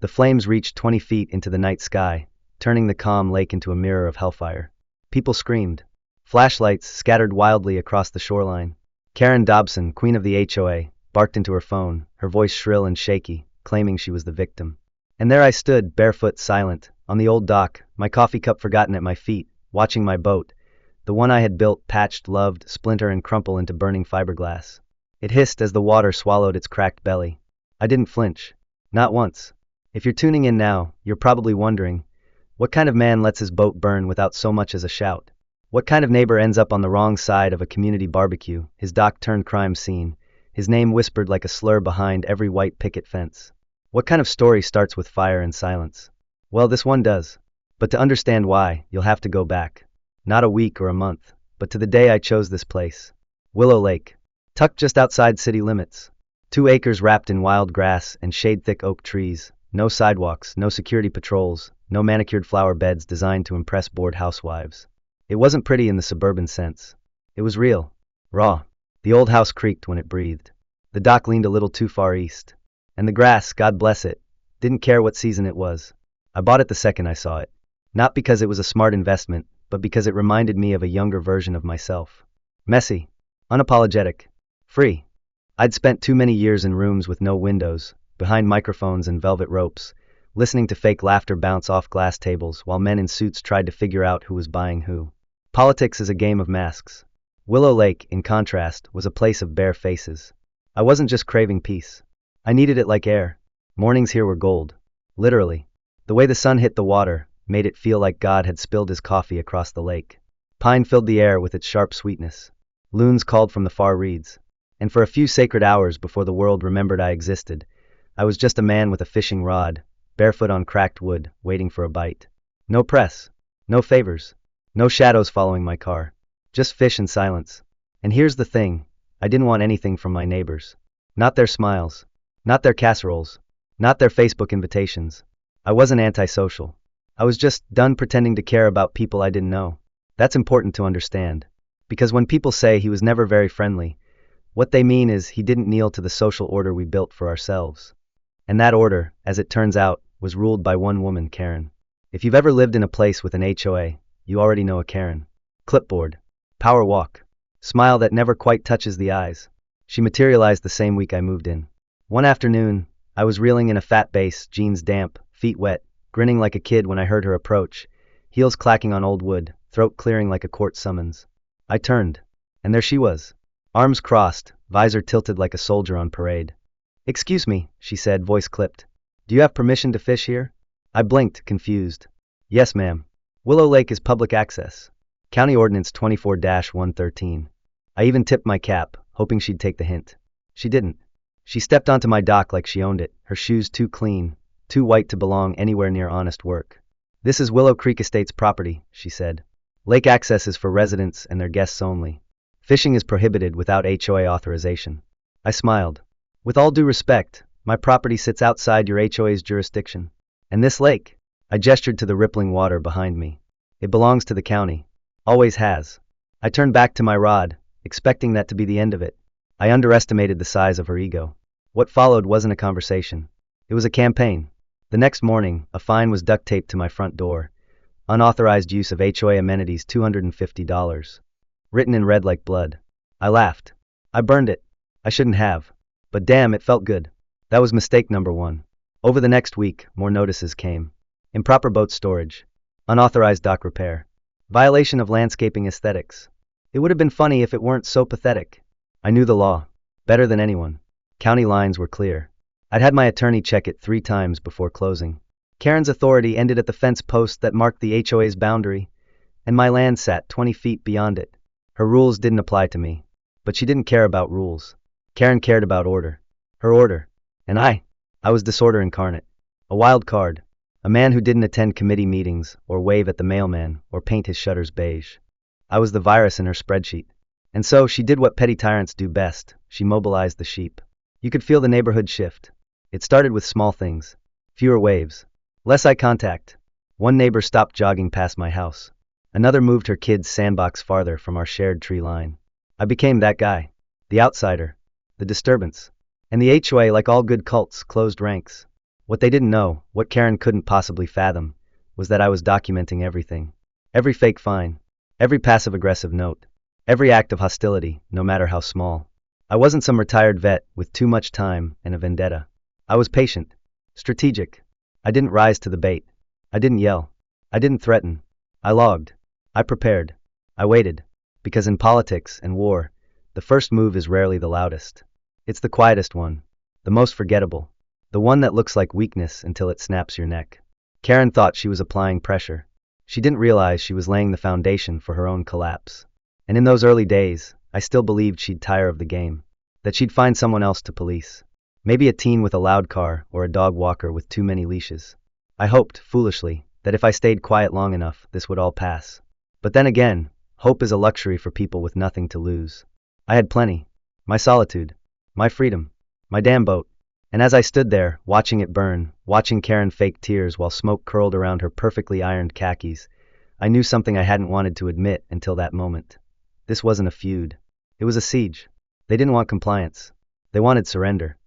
The flames reached 20 feet into the night sky, turning the calm lake into a mirror of hellfire. People screamed. Flashlights scattered wildly across the shoreline. Karen Dobson, queen of the HOA, barked into her phone, her voice shrill and shaky, claiming she was the victim. And there I stood, barefoot, silent, on the old dock, my coffee cup forgotten at my feet, watching my boat, the one I had built, patched, loved, splinter and crumple into burning fiberglass. It hissed as the water swallowed its cracked belly. I didn't flinch. Not once. If you're tuning in now, you're probably wondering, what kind of man lets his boat burn without so much as a shout? What kind of neighbor ends up on the wrong side of a community barbecue, his dock turned crime scene, his name whispered like a slur behind every white picket fence? What kind of story starts with fire and silence? Well, this one does. But to understand why, you'll have to go back. Not a week or a month, but to the day I chose this place. Willow Lake. Tucked just outside city limits. 2 acres wrapped in wild grass and shade-thick oak trees. No sidewalks, no security patrols, no manicured flower beds designed to impress bored housewives. It wasn't pretty in the suburban sense. It was real. Raw. The old house creaked when it breathed. The dock leaned a little too far east. And the grass, God bless it, didn't care what season it was. I bought it the second I saw it. Not because it was a smart investment, but because it reminded me of a younger version of myself. Messy. Unapologetic. Free. I'd spent too many years in rooms with no windows, behind microphones and velvet ropes, listening to fake laughter bounce off glass tables while men in suits tried to figure out who was buying who. Politics is a game of masks. Willow Lake, in contrast, was a place of bare faces. I wasn't just craving peace. I needed it like air. Mornings here were gold. Literally. The way the sun hit the water made it feel like God had spilled his coffee across the lake. Pine filled the air with its sharp sweetness. Loons called from the far reeds. And for a few sacred hours before the world remembered I existed, I was just a man with a fishing rod, barefoot on cracked wood, waiting for a bite. No press. No favors. No shadows following my car. Just fish and silence. And here's the thing. I didn't want anything from my neighbors. Not their smiles. Not their casseroles. Not their Facebook invitations. I wasn't antisocial. I was just done pretending to care about people I didn't know. That's important to understand. Because when people say he was never very friendly, what they mean is he didn't kneel to the social order we built for ourselves. And that order, as it turns out, was ruled by one woman, Karen. If you've ever lived in a place with an HOA, you already know a Karen. Clipboard. Power walk. Smile that never quite touches the eyes. She materialized the same week I moved in. One afternoon, I was reeling in a fat base, jeans damp, feet wet, grinning like a kid when I heard her approach, heels clacking on old wood, throat clearing like a court summons. I turned, and there she was. Arms crossed, visor tilted like a soldier on parade. "Excuse me," she said, voice clipped. "Do you have permission to fish here?" I blinked, confused. "Yes, ma'am. Willow Lake is public access. County Ordinance 24-113. I even tipped my cap, hoping she'd take the hint. She didn't. She stepped onto my dock like she owned it, her shoes too clean, too white to belong anywhere near honest work. "This is Willow Creek Estates property," she said. "Lake access is for residents and their guests only. Fishing is prohibited without HOA authorization." I smiled. "With all due respect, my property sits outside your HOA's jurisdiction. And this lake," I gestured to the rippling water behind me, "it belongs to the county. Always has." I turned back to my rod, expecting that to be the end of it. I underestimated the size of her ego. What followed wasn't a conversation. It was a campaign. The next morning, a fine was duct taped to my front door. Unauthorized use of HOA amenities $250. Written in red like blood. I laughed. I burned it. I shouldn't have. But damn, it felt good. That was mistake number 1. Over the next week, more notices came. Improper boat storage. Unauthorized dock repair. Violation of landscaping aesthetics. It would have been funny if it weren't so pathetic. I knew the law. Better than anyone. County lines were clear. I'd had my attorney check it 3 times before closing. Karen's authority ended at the fence post that marked the HOA's boundary, and my land sat 20 feet beyond it. Her rules didn't apply to me. But she didn't care about rules. Karen cared about order. Her order. And I was disorder incarnate. A wild card. A man who didn't attend committee meetings, or wave at the mailman, or paint his shutters beige. I was the virus in her spreadsheet. And so she did what petty tyrants do best. She mobilized the sheep. You could feel the neighborhood shift. It started with small things. Fewer waves. Less eye contact. One neighbor stopped jogging past my house. Another moved her kid's sandbox farther from our shared tree line. I became that guy. The outsider. The disturbance. And the HOA, like all good cults, closed ranks. What they didn't know, what Karen couldn't possibly fathom, was that I was documenting everything. Every fake fine, every passive-aggressive note, every act of hostility, no matter how small. I wasn't some retired vet with too much time and a vendetta. I was patient, strategic. I didn't rise to the bait. I didn't yell. I didn't threaten. I logged. I prepared. I waited. Because in politics and war, the first move is rarely the loudest. It's the quietest one, the most forgettable, the one that looks like weakness until it snaps your neck. Karen thought she was applying pressure. She didn't realize she was laying the foundation for her own collapse. And in those early days, I still believed she'd tire of the game, that she'd find someone else to police. Maybe a teen with a loud car or a dog walker with too many leashes. I hoped, foolishly, that if I stayed quiet long enough, this would all pass. But then again, hope is a luxury for people with nothing to lose. I had plenty. My solitude. My freedom. My damn boat. And as I stood there, watching it burn, watching Karen fake tears while smoke curled around her perfectly ironed khakis, I knew something I hadn't wanted to admit until that moment. This wasn't a feud. It was a siege. They didn't want compliance. They wanted surrender.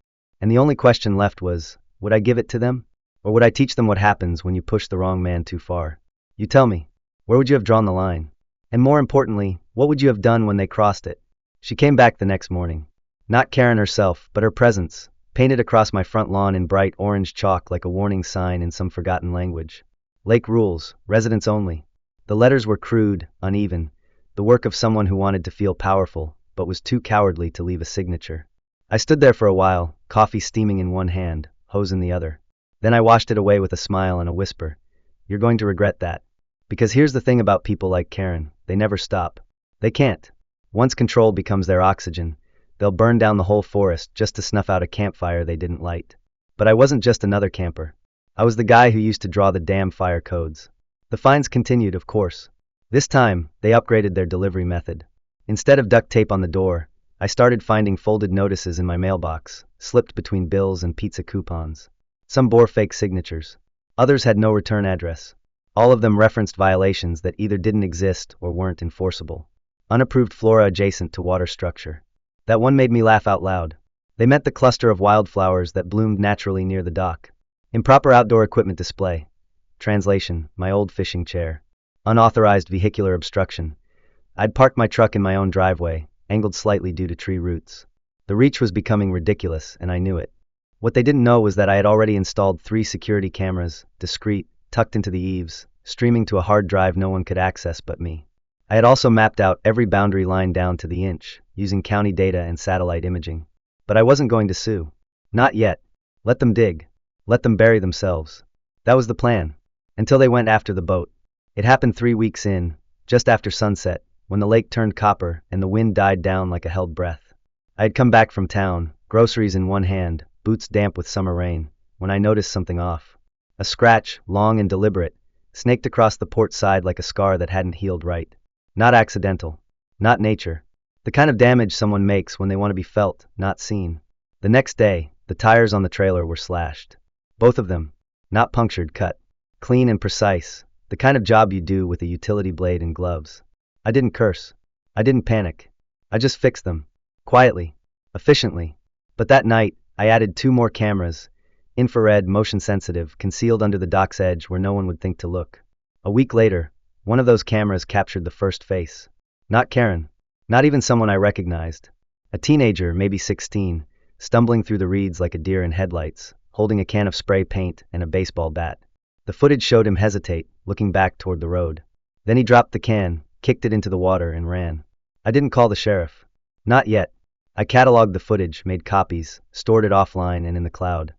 And the only question left was, would I give it to them? Or would I teach them what happens when you push the wrong man too far? You tell me, where would you have drawn the line? And more importantly, what would you have done when they crossed it? She came back the next morning. Not Karen herself, but her presence, painted across my front lawn in bright orange chalk like a warning sign in some forgotten language. Lake rules, residents only. The letters were crude, uneven, the work of someone who wanted to feel powerful, but was too cowardly to leave a signature. I stood there for a while, coffee steaming in one hand, hose in the other. Then I washed it away with a smile and a whisper. You're going to regret that. Because here's the thing about people like Karen, they never stop. They can't. Once control becomes their oxygen, they'll burn down the whole forest just to snuff out a campfire they didn't light. But I wasn't just another camper. I was the guy who used to draw the damn fire codes. The fines continued, of course. This time, they upgraded their delivery method. Instead of duct tape on the door, I started finding folded notices in my mailbox, slipped between bills and pizza coupons. Some bore fake signatures. Others had no return address. All of them referenced violations that either didn't exist or weren't enforceable. Unapproved flora adjacent to water structure. That one made me laugh out loud. They meant the cluster of wildflowers that bloomed naturally near the dock. Improper outdoor equipment display. Translation, my old fishing chair. Unauthorized vehicular obstruction. I'd parked my truck in my own driveway, angled slightly due to tree roots. The reach was becoming ridiculous, and I knew it. What they didn't know was that I had already installed 3 security cameras, discreet, tucked into the eaves, streaming to a hard drive no one could access but me. I had also mapped out every boundary line down to the inch, using county data and satellite imaging. But I wasn't going to sue. Not yet. Let them dig. Let them bury themselves. That was the plan. Until they went after the boat. It happened 3 weeks in, just after sunset, when the lake turned copper and the wind died down like a held breath. I had come back from town, groceries in one hand, boots damp with summer rain, when I noticed something off. A scratch, long and deliberate, snaked across the port side like a scar that hadn't healed right. Not accidental. Not nature. The kind of damage someone makes when they want to be felt, not seen. The next day, the tires on the trailer were slashed. Both of them. Not punctured, cut. Clean and precise. The kind of job you do with a utility blade and gloves. I didn't curse. I didn't panic. I just fixed them. Quietly. Efficiently. But that night, I added 2 more cameras, infrared, motion sensitive, concealed under the dock's edge where no one would think to look. A week later, one of those cameras captured the first face. Not Karen. Not even someone I recognized. A teenager, maybe 16, stumbling through the reeds like a deer in headlights, holding a can of spray paint and a baseball bat. The footage showed him hesitate, looking back toward the road. Then he dropped the can, kicked it into the water, and ran. I didn't call the sheriff. Not yet. I cataloged the footage, made copies, stored it offline and in the cloud.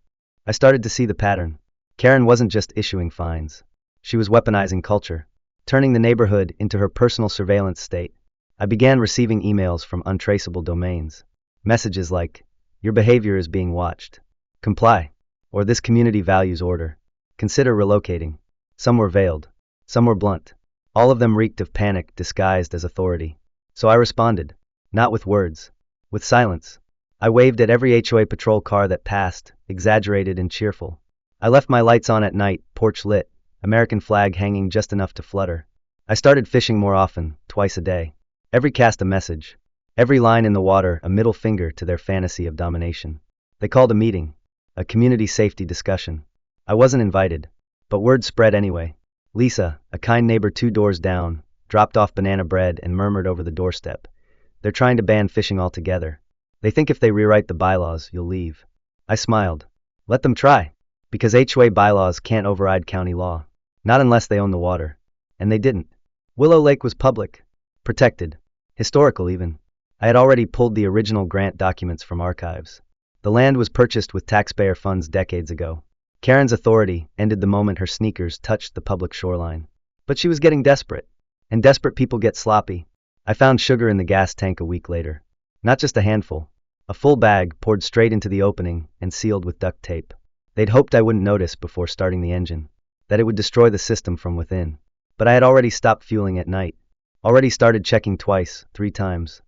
I started to see the pattern. Karen wasn't just issuing fines. She was weaponizing culture, turning the neighborhood into her personal surveillance state. I began receiving emails from untraceable domains. Messages like, "Your behavior is being watched. Comply," or "This community values order. Consider relocating." Some were veiled. Some were blunt. All of them reeked of panic disguised as authority. So I responded. Not with words. With silence. I waved at every HOA patrol car that passed, exaggerated and cheerful. I left my lights on at night, porch lit, American flag hanging just enough to flutter. I started fishing more often, twice a day. Every cast a message. Every line in the water a middle finger to their fantasy of domination. They called a meeting. A community safety discussion. I wasn't invited. But word spread anyway. Lisa, a kind neighbor 2 doors down, dropped off banana bread and murmured over the doorstep. They're trying to ban fishing altogether. They think if they rewrite the bylaws, you'll leave. I smiled. Let them try. Because HOA bylaws can't override county law. Not unless they own the water. And they didn't. Willow Lake was public. Protected. Historical even. I had already pulled the original grant documents from archives. The land was purchased with taxpayer funds decades ago. Karen's authority ended the moment her sneakers touched the public shoreline. But she was getting desperate. And desperate people get sloppy. I found sugar in the gas tank a week later. Not just a handful. A full bag poured straight into the opening and sealed with duct tape. They'd hoped I wouldn't notice before starting the engine. That it would destroy the system from within. But I had already stopped fueling at night. Already started checking twice, 3 times.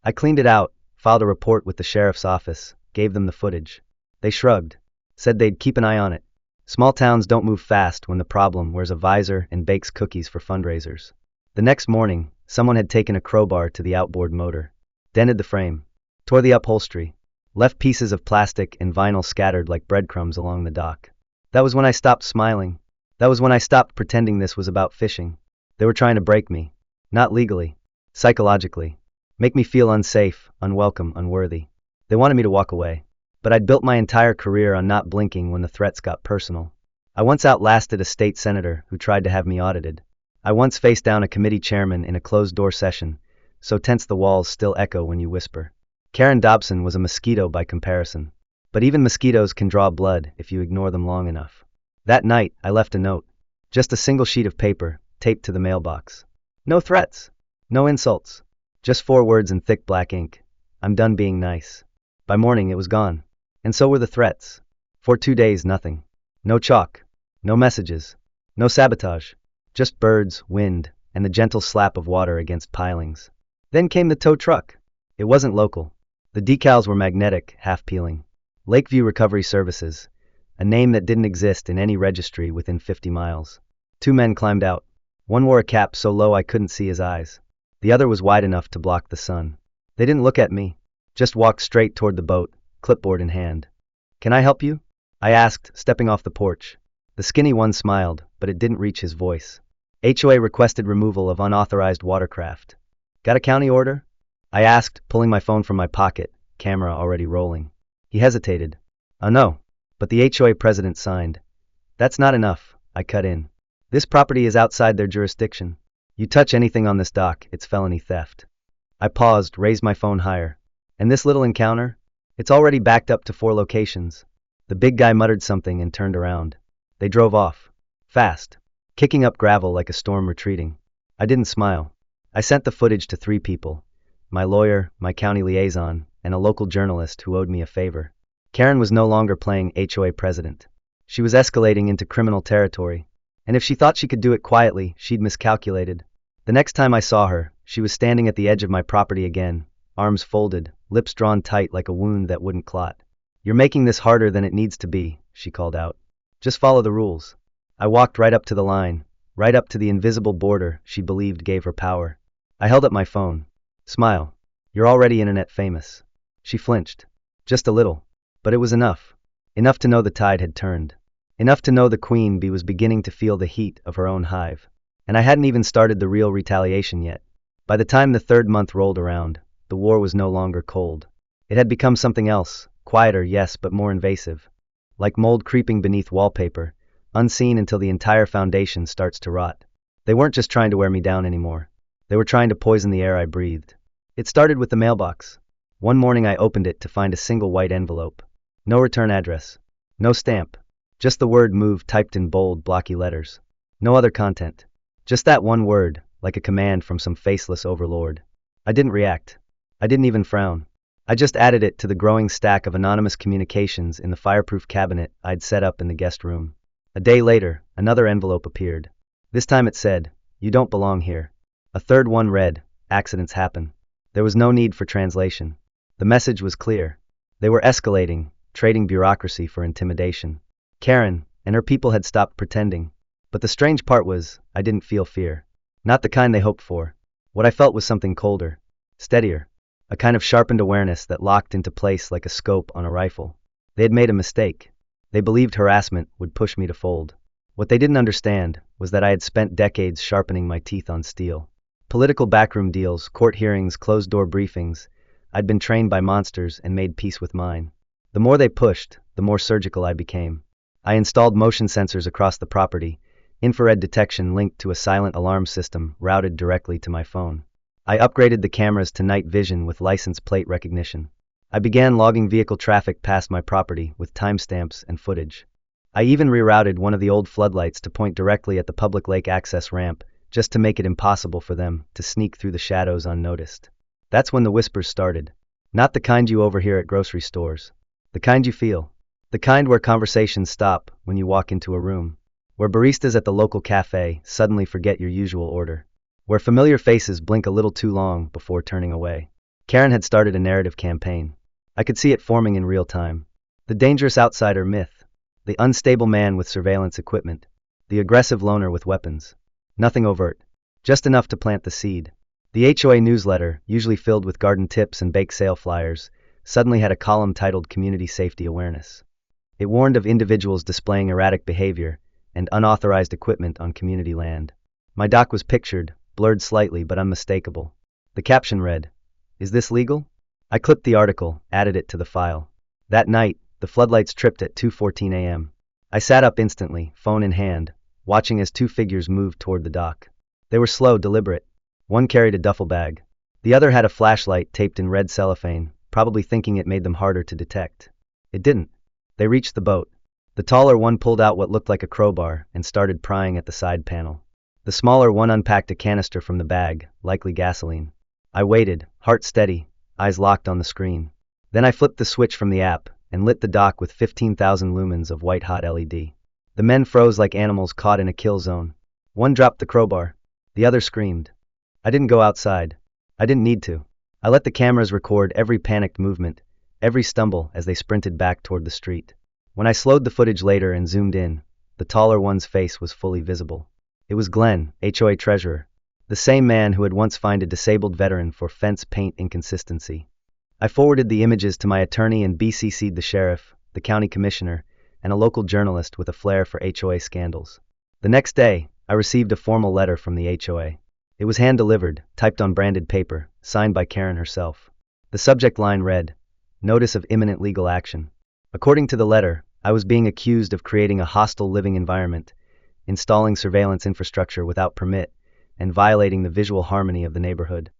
I cleaned it out, filed a report with the sheriff's office, gave them the footage. They shrugged. Said they'd keep an eye on it. Small towns don't move fast when the problem wears a visor and bakes cookies for fundraisers. The next morning, someone had taken a crowbar to the outboard motor. Dented the frame. Tore the upholstery. Left pieces of plastic and vinyl scattered like breadcrumbs along the dock. That was when I stopped smiling. That was when I stopped pretending this was about fishing. They were trying to break me. Not legally. Psychologically. Make me feel unsafe, unwelcome, unworthy. They wanted me to walk away. But I'd built my entire career on not blinking when the threats got personal. I once outlasted a state senator who tried to have me audited. I once faced down a committee chairman in a closed-door session, so tense the walls still echo when you whisper. Karen Dobson was a mosquito by comparison. But even mosquitoes can draw blood if you ignore them long enough. That night, I left a note. Just a single sheet of paper, taped to the mailbox. No threats. No insults. Just 4 words in thick black ink. I'm done being nice. By morning, it was gone. And so were the threats. For 2 days, nothing. No chalk. No messages. No sabotage. Just birds, wind, and the gentle slap of water against pilings. Then came the tow truck. It wasn't local. The decals were magnetic, half-peeling. Lakeview Recovery Services. A name that didn't exist in any registry within 50 miles. 2 men climbed out. One wore a cap so low I couldn't see his eyes. The other was wide enough to block the sun. They didn't look at me. Just walked straight toward the boat, clipboard in hand. Can I help you? I asked, stepping off the porch. The skinny one smiled, but it didn't reach his voice. HOA requested removal of unauthorized watercraft. Got a county order? I asked, pulling my phone from my pocket, camera already rolling. He hesitated. Oh no, but the HOA president signed. That's not enough, I cut in. This property is outside their jurisdiction. You touch anything on this dock, it's felony theft. I paused, raised my phone higher. And this little encounter? It's already backed up to 4 locations. The big guy muttered something and turned around. They drove off. Fast. Kicking up gravel like a storm retreating. I didn't smile. I sent the footage to 3 people. My lawyer, my county liaison, and a local journalist who owed me a favor. Karen was no longer playing HOA president. She was escalating into criminal territory. And if she thought she could do it quietly, she'd miscalculated. The next time I saw her, she was standing at the edge of my property again, arms folded, lips drawn tight like a wound that wouldn't clot. You're making this harder than it needs to be, she called out. Just follow the rules. I walked right up to the line, right up to the invisible border she believed gave her power. I held up my phone. Smile. You're already internet famous. She flinched. Just a little. But it was enough. Enough to know the tide had turned. Enough to know the queen bee was beginning to feel the heat of her own hive. And I hadn't even started the real retaliation yet. By the time the 3rd month rolled around, the war was no longer cold. It had become something else, quieter, yes, but more invasive. Like mold creeping beneath wallpaper, unseen until the entire foundation starts to rot. They weren't just trying to wear me down anymore. They were trying to poison the air I breathed. It started with the mailbox. One morning I opened it to find a single white envelope. No return address. No stamp. Just the word "move" typed in bold, blocky letters. No other content. Just that one word, like a command from some faceless overlord. I didn't react. I didn't even frown. I just added it to the growing stack of anonymous communications in the fireproof cabinet I'd set up in the guest room. A day later, another envelope appeared. This time it said, "You don't belong here." A third one read, "Accidents happen." There was no need for translation. The message was clear. They were escalating, trading bureaucracy for intimidation. Karen and her people had stopped pretending. But the strange part was, I didn't feel fear. Not the kind they hoped for. What I felt was something colder. Steadier. A kind of sharpened awareness that locked into place like a scope on a rifle. They had made a mistake. They believed harassment would push me to fold. What they didn't understand was that I had spent decades sharpening my teeth on steel. Political backroom deals, court hearings, closed-door briefings. I'd been trained by monsters and made peace with mine. The more they pushed, the more surgical I became. I installed motion sensors across the property, infrared detection linked to a silent alarm system routed directly to my phone. I upgraded the cameras to night vision with license plate recognition. I began logging vehicle traffic past my property with timestamps and footage. I even rerouted one of the old floodlights to point directly at the public lake access ramp, just to make it impossible for them to sneak through the shadows unnoticed. That's when the whispers started. Not the kind you overhear at grocery stores. The kind you feel. The kind where conversations stop when you walk into a room. Where baristas at the local cafe suddenly forget your usual order. Where familiar faces blink a little too long before turning away. Karen had started a narrative campaign. I could see it forming in real time. The dangerous outsider myth. The unstable man with surveillance equipment. The aggressive loner with weapons. Nothing overt. Just enough to plant the seed. The HOA newsletter, usually filled with garden tips and bake sale flyers, suddenly had a column titled Community Safety Awareness. It warned of individuals displaying erratic behavior and unauthorized equipment on community land. My dock was pictured, blurred slightly but unmistakable. The caption read, "Is this legal?" I clipped the article, added it to the file. That night, the floodlights tripped at 2:14 a.m. I sat up instantly, phone in hand, watching as two figures moved toward the dock. They were slow, deliberate. One carried a duffel bag. The other had a flashlight taped in red cellophane, probably thinking it made them harder to detect. It didn't. They reached the boat. The taller one pulled out what looked like a crowbar and started prying at the side panel. The smaller one unpacked a canister from the bag, likely gasoline. I waited, heart steady, eyes locked on the screen. Then I flipped the switch from the app and lit the dock with 15,000 lumens of white-hot LED. The men froze like animals caught in a kill zone. One dropped the crowbar. The other screamed. I didn't go outside. I didn't need to. I let the cameras record every panicked movement, every stumble as they sprinted back toward the street. When I slowed the footage later and zoomed in, the taller one's face was fully visible. It was Glenn, HOA treasurer, the same man who had once fined a disabled veteran for fence paint inconsistency. I forwarded the images to my attorney and BCC'd the sheriff, the county commissioner, and a local journalist with a flair for HOA scandals. The next day, I received a formal letter from the HOA. It was hand-delivered, typed on branded paper, signed by Karen herself. The subject line read, "Notice of imminent legal action." According to the letter, I was being accused of creating a hostile living environment, installing surveillance infrastructure without permit, and violating the visual harmony of the neighborhood.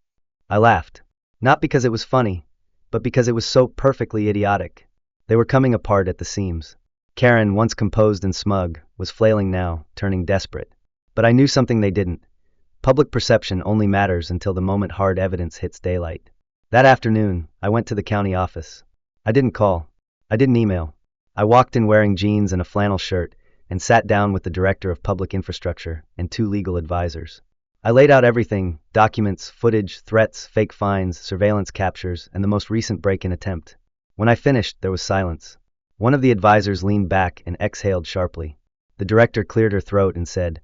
I laughed. Not because it was funny, but because it was so perfectly idiotic. They were coming apart at the seams. Karen, once composed and smug, was flailing now, turning desperate. But I knew something they didn't. Public perception only matters until the moment hard evidence hits daylight. That afternoon, I went to the county office. I didn't call. I didn't email. I walked in wearing jeans and a flannel shirt and sat down with the director of public infrastructure and two legal advisors. I laid out everything: documents, footage, threats, fake fines, surveillance captures, and the most recent break-in attempt. When I finished, there was silence. One of the advisors leaned back and exhaled sharply. The director cleared her throat and said,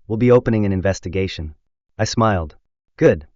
"We'll be opening an investigation." I smiled. Good.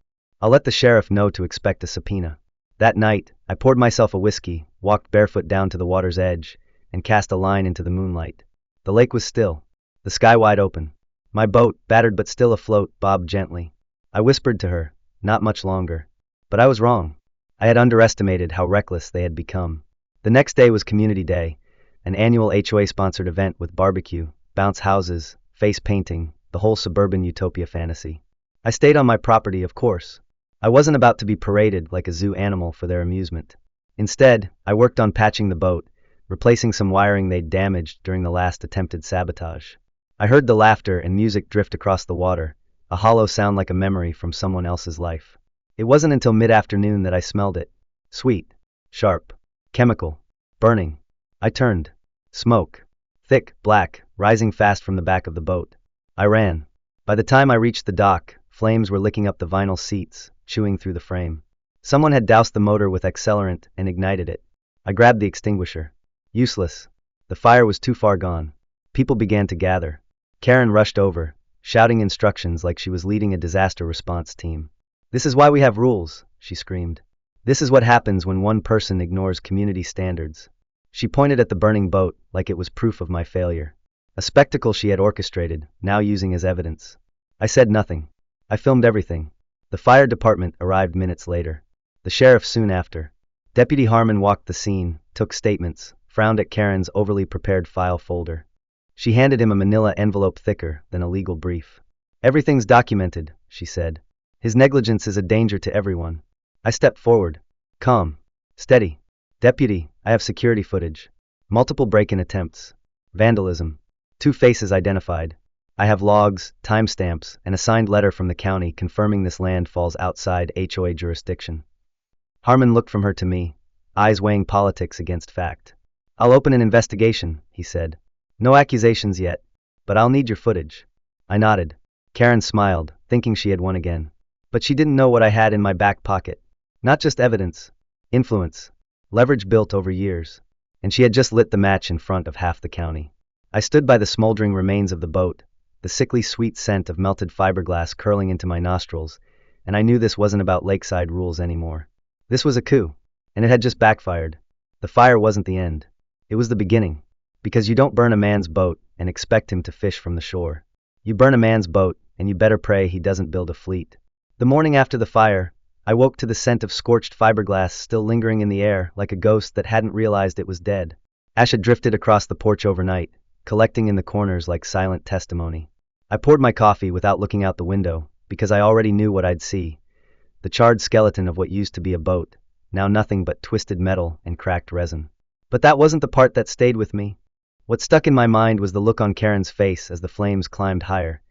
I'll let the sheriff know to expect a subpoena. That night, I poured myself a whiskey, walked barefoot down to the water's edge, and cast a line into the moonlight. The lake was still, the sky wide open. My boat, battered but still afloat, bobbed gently. I whispered to her, "Not much longer." But I was wrong. I had underestimated how reckless they had become. The next day was Community Day, an annual HOA-sponsored event with barbecue, bounce houses, face painting, the whole suburban utopia fantasy. I stayed on my property, of course. I wasn't about to be paraded like a zoo animal for their amusement. Instead, I worked on patching the boat, replacing some wiring they'd damaged during the last attempted sabotage. I heard the laughter and music drift across the water, a hollow sound like a memory from someone else's life. It wasn't until mid-afternoon that I smelled it. Sweet, sharp, chemical, burning. I turned. Smoke. Thick, black, rising fast from the back of the boat. I ran. By the time I reached the dock, flames were licking up the vinyl seats, chewing through the frame. Someone had doused the motor with accelerant and ignited it. I grabbed the extinguisher. Useless. The fire was too far gone. People began to gather. Karen rushed over, shouting instructions like she was leading a disaster response team. "This is why we have rules," she screamed. "This is what happens when one person ignores community standards." She pointed at the burning boat like it was proof of my failure. A spectacle she had orchestrated, now using as evidence. I said nothing. I filmed everything. The fire department arrived minutes later. The sheriff soon after. Deputy Harmon walked the scene, took statements, frowned at Karen's overly prepared file folder. She handed him a manila envelope thicker than a legal brief. Everything's documented, she said. His negligence is a danger to everyone. I stepped forward. Calm. Steady. Deputy, I have security footage. Multiple break-in attempts. Vandalism. 2 faces identified. I have logs, timestamps, and a signed letter from the county confirming this land falls outside HOA jurisdiction. Harmon looked from her to me, eyes weighing politics against fact. I'll open an investigation, he said. No accusations yet, but I'll need your footage. I nodded. Karen smiled, thinking she had won again. But she didn't know what I had in my back pocket. Not just evidence. Influence. Leverage built over years. And she had just lit the match in front of half the county. I stood by the smoldering remains of the boat, the sickly sweet scent of melted fiberglass curling into my nostrils, and I knew this wasn't about lakeside rules anymore. This was a coup, and it had just backfired. The fire wasn't the end. It was the beginning. Because you don't burn a man's boat and expect him to fish from the shore. You burn a man's boat, and you better pray he doesn't build a fleet. The morning after the fire, I woke to the scent of scorched fiberglass still lingering in the air like a ghost that hadn't realized it was dead. Ash had drifted across the porch overnight, collecting in the corners like silent testimony. I poured my coffee without looking out the window, because I already knew what I'd see. The charred skeleton of what used to be a boat, now nothing but twisted metal and cracked resin. But that wasn't the part that stayed with me. What stuck in my mind was the look on Karen's face as the flames climbed higher,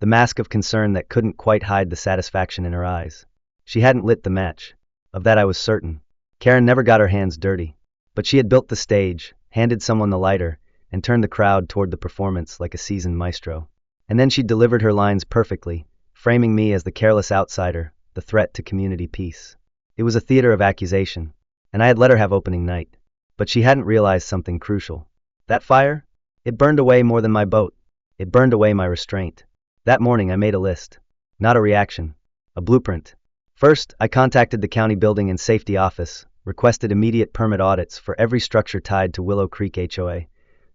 the mask of concern that couldn't quite hide the satisfaction in her eyes. She hadn't lit the match. Of that I was certain. Karen never got her hands dirty. But she had built the stage, handed someone the lighter, and turned the crowd toward the performance like a seasoned maestro. And then she delivered her lines perfectly, framing me as the careless outsider, the threat to community peace. It was a theater of accusation, and I had let her have opening night. But she hadn't realized something crucial. That fire? It burned away more than my boat. It burned away my restraint. That morning I made a list. Not a reaction. A blueprint. First, I contacted the county building and safety office, requested immediate permit audits for every structure tied to Willow Creek HOA.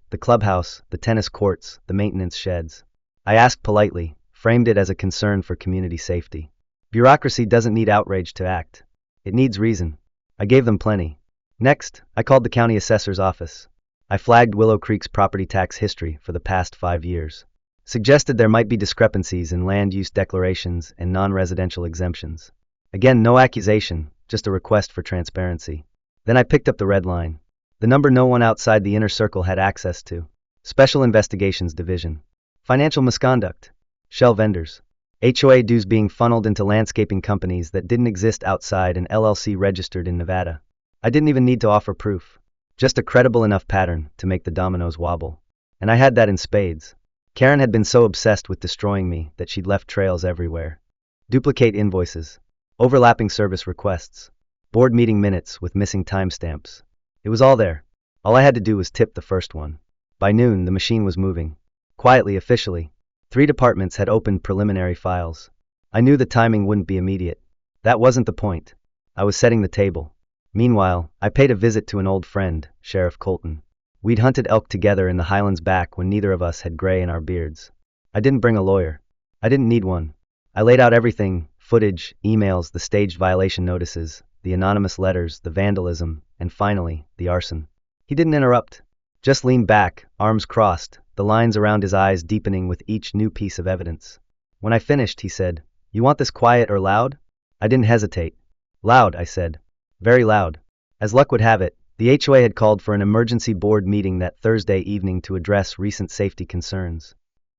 The clubhouse, the tennis courts, the maintenance sheds. I asked politely, framed it as a concern for community safety. Bureaucracy doesn't need outrage to act. It needs reason. I gave them plenty. Next, I called the county assessor's office. I flagged Willow Creek's property tax history for the past 5 years. Suggested there might be discrepancies in land use declarations and non-residential exemptions. Again, no accusation, just a request for transparency. Then I picked up the red line. The number no one outside the inner circle had access to. Special Investigations Division. Financial misconduct. Shell vendors. HOA dues being funneled into landscaping companies that didn't exist outside an LLC registered in Nevada. I didn't even need to offer proof. Just a credible enough pattern to make the dominoes wobble. And I had that in spades. Karen had been so obsessed with destroying me that she'd left trails everywhere. Duplicate invoices. Overlapping service requests. Board meeting minutes with missing timestamps. It was all there. All I had to do was tip the first one. By noon, the machine was moving. Quietly, officially. 3 departments had opened preliminary files. I knew the timing wouldn't be immediate. That wasn't the point. I was setting the table. Meanwhile, I paid a visit to an old friend, Sheriff Colton. We'd hunted elk together in the Highlands back when neither of us had gray in our beards. I didn't bring a lawyer. I didn't need one. I laid out everything, footage, emails, the staged violation notices, the anonymous letters, the vandalism, and finally, the arson. He didn't interrupt. Just leaned back, arms crossed, the lines around his eyes deepening with each new piece of evidence. When I finished, he said, "You want this quiet or loud?" I didn't hesitate. "Loud," I said. "Very loud." As luck would have it, the HOA had called for an emergency board meeting that Thursday evening to address recent safety concerns.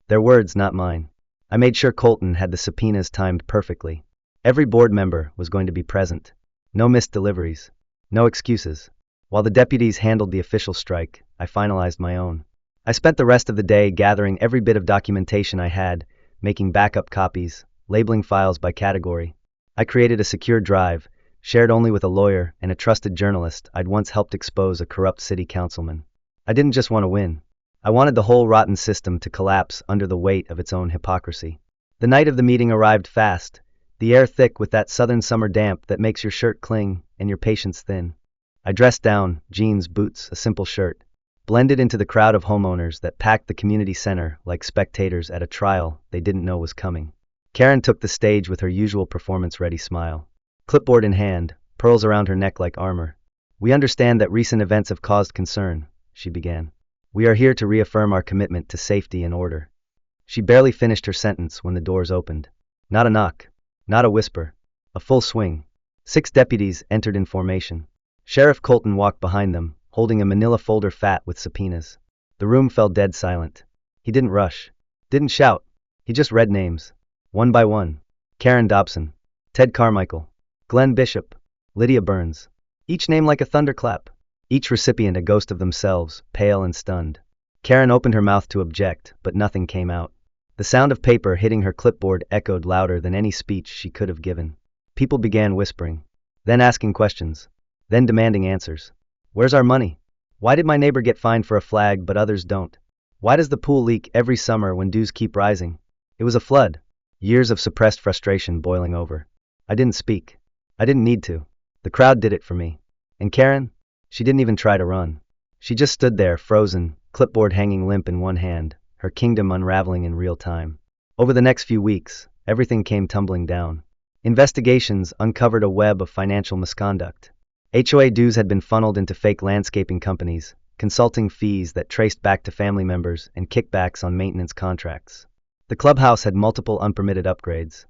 Their words, not mine. I made sure Colton had the subpoenas timed perfectly. Every board member was going to be present. No missed deliveries. No excuses. While the deputies handled the official strike, I finalized my own. I spent the rest of the day gathering every bit of documentation I had, making backup copies, labeling files by category. I created a secure drive, shared only with a lawyer and a trusted journalist I'd once helped expose a corrupt city councilman. I didn't just want to win. I wanted the whole rotten system to collapse under the weight of its own hypocrisy. The night of the meeting arrived fast, the air thick with that southern summer damp that makes your shirt cling and your patience thin. I dressed down, jeans, boots, a simple shirt. Blended into the crowd of homeowners that packed the community center like spectators at a trial they didn't know was coming. Karen took the stage with her usual performance-ready smile. Clipboard in hand, pearls around her neck like armor. "We understand that recent events have caused concern," she began. "We are here to reaffirm our commitment to safety and order." She barely finished her sentence when the doors opened. Not a knock. Not a whisper. A full swing. 6 deputies entered in formation. Sheriff Colton walked behind them, holding a manila folder fat with subpoenas. The room fell dead silent. He didn't rush. Didn't shout. He just read names. One by one. Karen Dobson. Ted Carmichael. Glenn Bishop. Lydia Burns. Each name like a thunderclap. Each recipient a ghost of themselves, pale and stunned. Karen opened her mouth to object, but nothing came out. The sound of paper hitting her clipboard echoed louder than any speech she could have given. People began whispering. Then asking questions. Then demanding answers. "Where's our money? Why did my neighbor get fined for a flag but others don't? Why does the pool leak every summer when dues keep rising?" It was a flood. Years of suppressed frustration boiling over. I didn't speak. I didn't need to. The crowd did it for me. And Karen? She didn't even try to run. She just stood there, frozen, clipboard hanging limp in one hand, her kingdom unraveling in real time. Over the next few weeks, everything came tumbling down. Investigations uncovered a web of financial misconduct. HOA dues had been funneled into fake landscaping companies, consulting fees that traced back to family members, and kickbacks on maintenance contracts. The clubhouse had multiple unpermitted upgrades.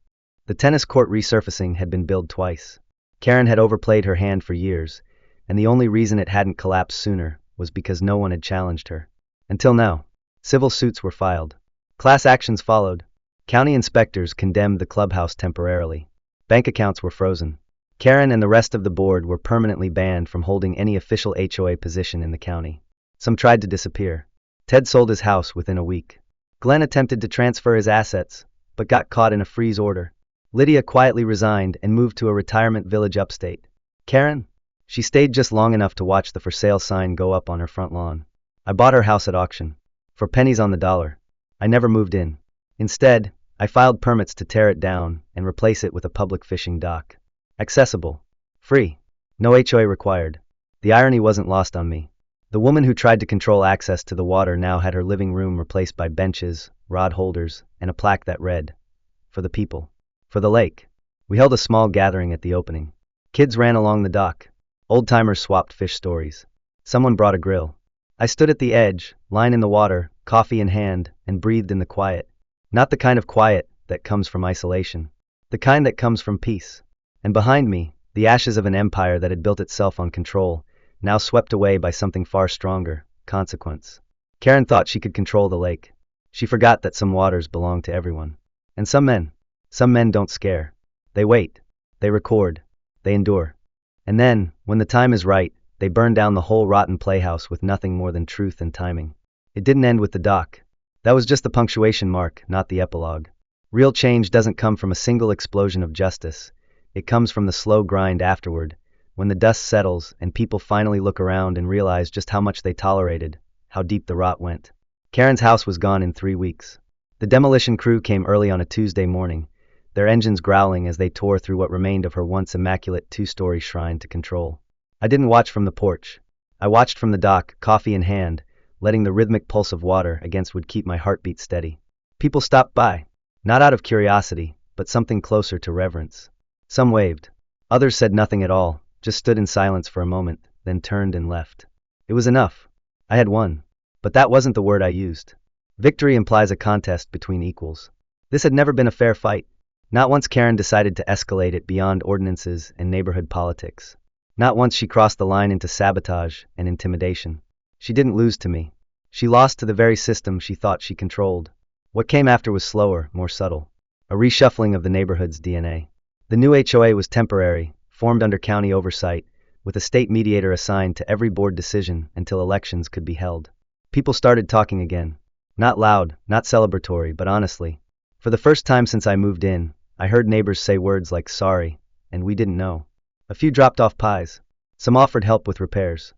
The tennis court resurfacing had been billed twice. Karen had overplayed her hand for years, and the only reason it hadn't collapsed sooner was because no one had challenged her. Until now. Civil suits were filed. Class actions followed. County inspectors condemned the clubhouse temporarily. Bank accounts were frozen. Karen and the rest of the board were permanently banned from holding any official HOA position in the county. Some tried to disappear. Ted sold his house within a week. Glenn attempted to transfer his assets, but got caught in a freeze order. Lydia quietly resigned and moved to a retirement village upstate. Karen? She stayed just long enough to watch the for sale sign go up on her front lawn. I bought her house at auction. For pennies on the dollar. I never moved in. Instead, I filed permits to tear it down and replace it with a public fishing dock. Accessible. Free. No HOA required. The irony wasn't lost on me. The woman who tried to control access to the water now had her living room replaced by benches, rod holders, and a plaque that read, "For the people." For the lake. We held a small gathering at the opening. Kids ran along the dock. Old-timers swapped fish stories. Someone brought a grill. I stood at the edge, line in the water, coffee in hand, and breathed in the quiet. Not the kind of quiet that comes from isolation. The kind that comes from peace. And behind me, the ashes of an empire that had built itself on control, now swept away by something far stronger, consequence. Karen thought she could control the lake. She forgot that some waters belong to everyone. And some men don't scare. They wait. They record. They endure. And then, when the time is right, they burn down the whole rotten playhouse with nothing more than truth and timing. It didn't end with the dock. That was just the punctuation mark, not the epilogue. Real change doesn't come from a single explosion of justice. It comes from the slow grind afterward, when the dust settles and people finally look around and realize just how much they tolerated, how deep the rot went. Karen's house was gone in 3 weeks. The demolition crew came early on a Tuesday morning, their engines growling as they tore through what remained of her once immaculate 2-story shrine to control. I didn't watch from the porch. I watched from the dock, coffee in hand, letting the rhythmic pulse of water against would keep my heartbeat steady. People stopped by, not out of curiosity, but something closer to reverence. Some waved. Others said nothing at all, just stood in silence for a moment, then turned and left. It was enough. I had won. But that wasn't the word I used. Victory implies a contest between equals. This had never been a fair fight. Not once Karen decided to escalate it beyond ordinances and neighborhood politics. Not once she crossed the line into sabotage and intimidation. She didn't lose to me. She lost to the very system she thought she controlled. What came after was slower, more subtle. A reshuffling of the neighborhood's DNA. The new HOA was temporary, formed under county oversight, with a state mediator assigned to every board decision until elections could be held. People started talking again. Not loud, not celebratory, but honestly. For the first time since I moved in, I heard neighbors say words like sorry, and we didn't know. A few dropped off pies. Some offered help with repairs.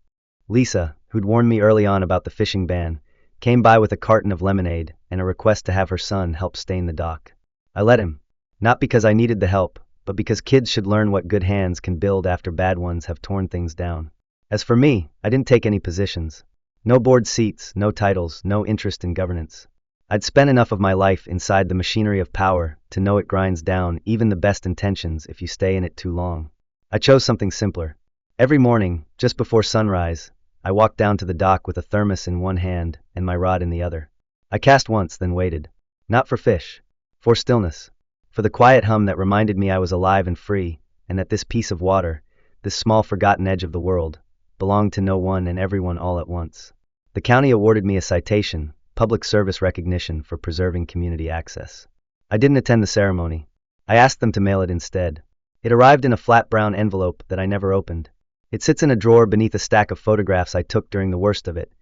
Lisa, who'd warned me early on about the fishing ban, came by with a carton of lemonade and a request to have her son help stain the dock. I let him. Not because I needed the help, but because kids should learn what good hands can build after bad ones have torn things down. As for me, I didn't take any positions. No board seats, no titles, no interest in governance. I'd spent enough of my life inside the machinery of power to know it grinds down even the best intentions if you stay in it too long. I chose something simpler. Every morning, just before sunrise, I walked down to the dock with a thermos in one hand and my rod in the other. I cast once, then waited. Not for fish. For stillness. For the quiet hum that reminded me I was alive and free, and that this piece of water, this small forgotten edge of the world, belonged to no one and everyone all at once. The county awarded me a citation, public service recognition for preserving community access. I didn't attend the ceremony. I asked them to mail it instead. It arrived in a flat brown envelope that I never opened. It sits in a drawer beneath a stack of photographs I took during the worst of it.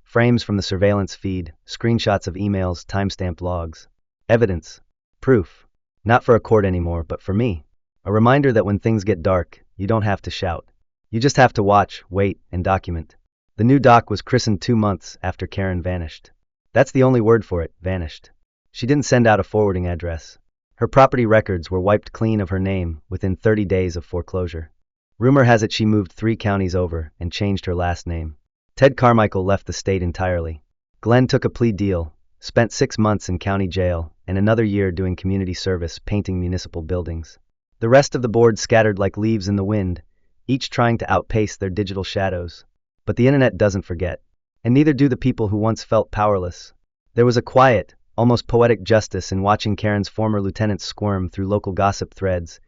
Frames from the surveillance feed, screenshots of emails, timestamped logs. Evidence. Proof. Not for a court anymore, but for me. A reminder that when things get dark, you don't have to shout. You just have to watch, wait, and document. The new dock was christened 2 months after Karen vanished. That's the only word for it, vanished. She didn't send out a forwarding address. Her property records were wiped clean of her name within 30 days of foreclosure. Rumor has it she moved 3 counties over and changed her last name. Ted Carmichael left the state entirely. Glenn took a plea deal, spent 6 months in county jail, and another year doing community service painting municipal buildings. The rest of the board scattered like leaves in the wind, each trying to outpace their digital shadows. But the internet doesn't forget. And neither do the people who once felt powerless. There was a quiet, almost poetic justice in watching Karen's former lieutenants squirm through local gossip threads,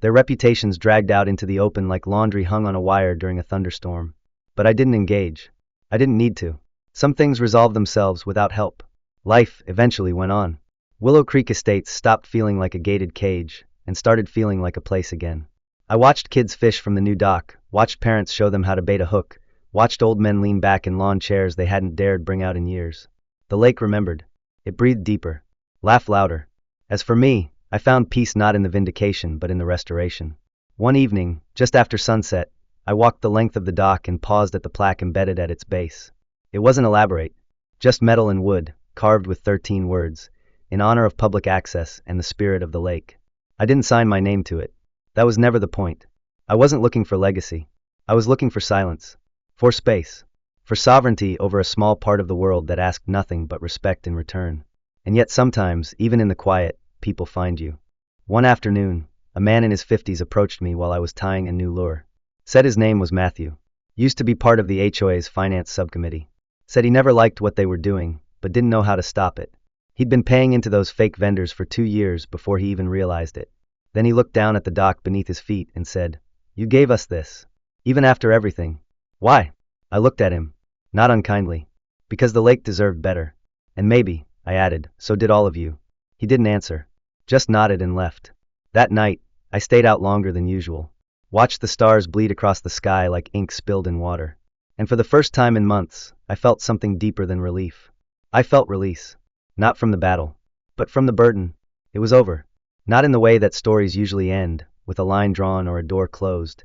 their reputations dragged out into the open like laundry hung on a wire during a thunderstorm. But I didn't engage. I didn't need to. Some things resolved themselves without help. Life eventually went on. Willow Creek Estates stopped feeling like a gated cage and started feeling like a place again. I watched kids fish from the new dock, watched parents show them how to bait a hook, watched old men lean back in lawn chairs they hadn't dared bring out in years. The lake remembered. It breathed deeper, laughed louder. As for me, I found peace not in the vindication but in the restoration. One evening, just after sunset, I walked the length of the dock and paused at the plaque embedded at its base. It wasn't elaborate, just metal and wood, carved with 13 words, in honor of public access and the spirit of the lake. I didn't sign my name to it. That was never the point. I wasn't looking for legacy. I was looking for silence. For space. For sovereignty over a small part of the world that asked nothing but respect in return. And yet sometimes, even in the quiet, people find you. One afternoon, a man in his 50s approached me while I was tying a new lure. Said his name was Matthew. Used to be part of the HOA's finance subcommittee. Said he never liked what they were doing, but didn't know how to stop it. He'd been paying into those fake vendors for 2 years before he even realized it. Then he looked down at the dock beneath his feet and said, "You gave us this. Even after everything. Why?" I looked at him. Not unkindly. Because the lake deserved better. And maybe, I added, so did all of you. He didn't answer. Just nodded and left. That night, I stayed out longer than usual. Watched the stars bleed across the sky like ink spilled in water. And for the first time in months, I felt something deeper than relief. I felt release. Not from the battle, but from the burden. It was over. Not in the way that stories usually end, with a line drawn or a door closed,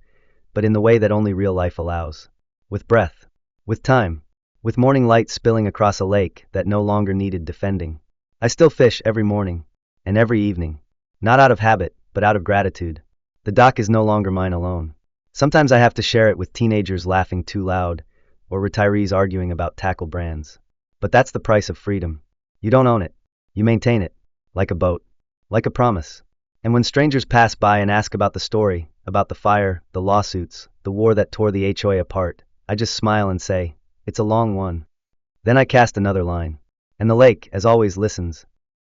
but in the way that only real life allows. With breath. With time. With morning light spilling across a lake that no longer needed defending. I still fish every morning. And every evening. Not out of habit, but out of gratitude. The dock is no longer mine alone. Sometimes I have to share it with teenagers laughing too loud, or retirees arguing about tackle brands. But that's the price of freedom. You don't own it. You maintain it. Like a boat. Like a promise. And when strangers pass by and ask about the story, about the fire, the lawsuits, the war that tore the HOA apart, I just smile and say, it's a long one. Then I cast another line. And the lake, as always, listens.